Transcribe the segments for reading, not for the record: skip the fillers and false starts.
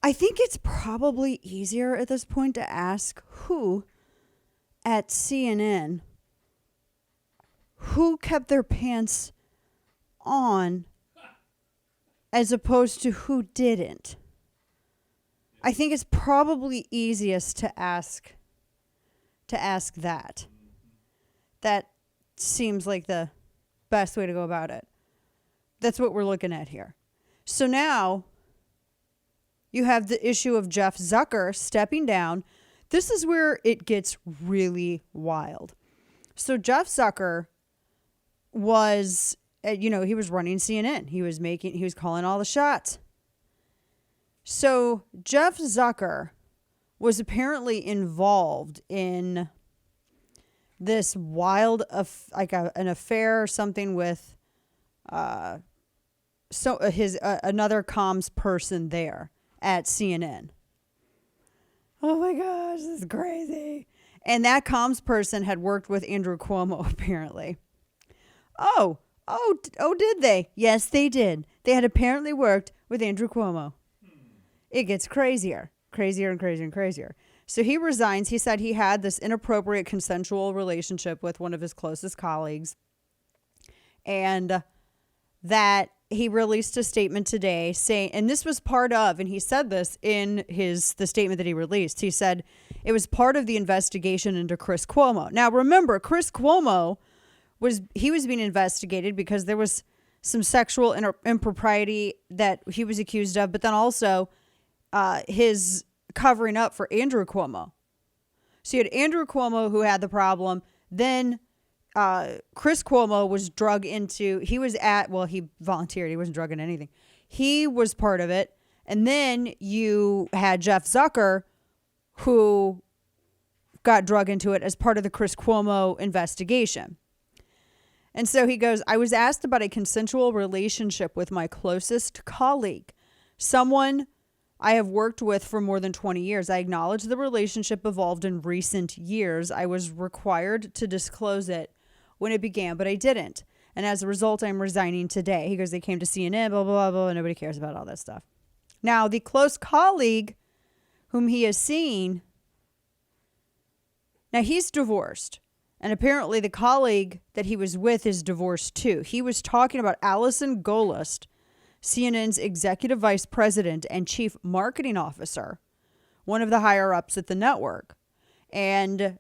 I think it's probably easier at this point to ask who at CNN who kept their pants on as opposed to who didn't. I think it's probably easiest to ask that. That seems like the best way to go about it. That's what we're looking at here. So now you have the issue of Jeff Zucker stepping down. This is where it gets really wild. So Jeff Zucker was, he was running CNN. He was calling all the shots. So Jeff Zucker was apparently involved in this wild, an affair or something with, another comms person there at CNN. Oh my gosh, this is crazy. And that comms person had worked with Andrew Cuomo, apparently. Oh, did they? Yes, they did. They had apparently worked with Andrew Cuomo. It gets crazier and crazier and crazier. So he resigns. He said he had this inappropriate consensual relationship with one of his closest colleagues. And that he released a statement today saying, and this was part of, and he said this in the statement that he released. He said it was part of the investigation into Chris Cuomo. Now, remember, Chris Cuomo was being investigated because there was some sexual impropriety that he was accused of, but then also his covering up for Andrew Cuomo. So you had Andrew Cuomo who had the problem. Then Chris Cuomo was drug into, he volunteered. He wasn't drug into anything. He was part of it. And then you had Jeff Zucker who got drug into it as part of the Chris Cuomo investigation. And so he goes, I was asked about a consensual relationship with my closest colleague, someone I have worked with for more than 20 years. I acknowledge the relationship evolved in recent years. I was required to disclose it when it began, but I didn't. And as a result, I'm resigning today. He goes, they came to CNN, blah, blah, blah, blah. Nobody cares about all that stuff. Now, the close colleague whom he is seeing, now he's divorced. And apparently the colleague that he was with is divorced too. He was talking about Allison Gollust, CNN's executive vice president and chief marketing officer, one of the higher ups at the network. And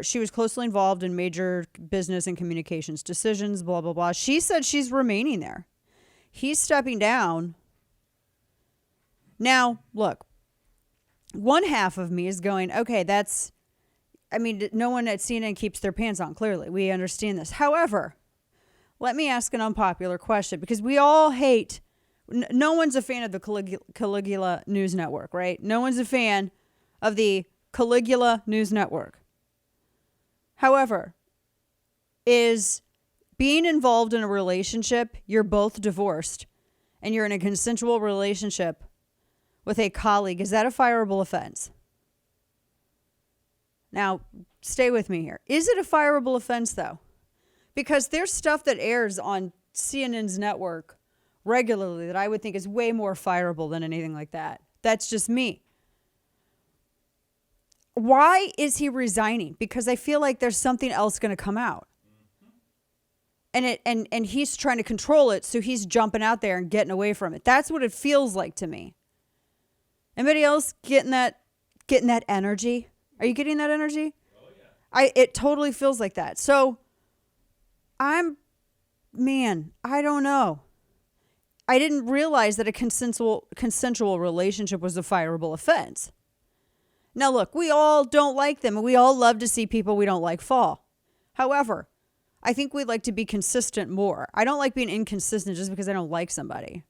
she was closely involved in major business and communications decisions, blah, blah, blah. She said she's remaining there. He's stepping down. Now, look, one half of me is going, okay, no one at CNN keeps their pants on, clearly. We understand this. However, let me ask an unpopular question, because we all hate, no one's a fan of the Caligula News Network, right? No one's a fan of the Caligula News Network. However, is being involved in a relationship, you're both divorced, and you're in a consensual relationship with a colleague, is that a fireable offense? Now, stay with me here. Is it a fireable offense, though? Because there's stuff that airs on CNN's network regularly that I would think is way more fireable than anything like that. That's just me. Why is he resigning? Because I feel like there's something else going to come out. And he's trying to control it, so he's jumping out there and getting away from it. That's what it feels like to me. Anybody else getting that energy? Are you getting that energy? Oh, yeah. It totally feels like that. So I don't know. I didn't realize that a consensual relationship was a fireable offense. Now, look, we all don't like them, and we all love to see people we don't like fall. However, I think we like to be consistent more. I don't like being inconsistent just because I don't like somebody.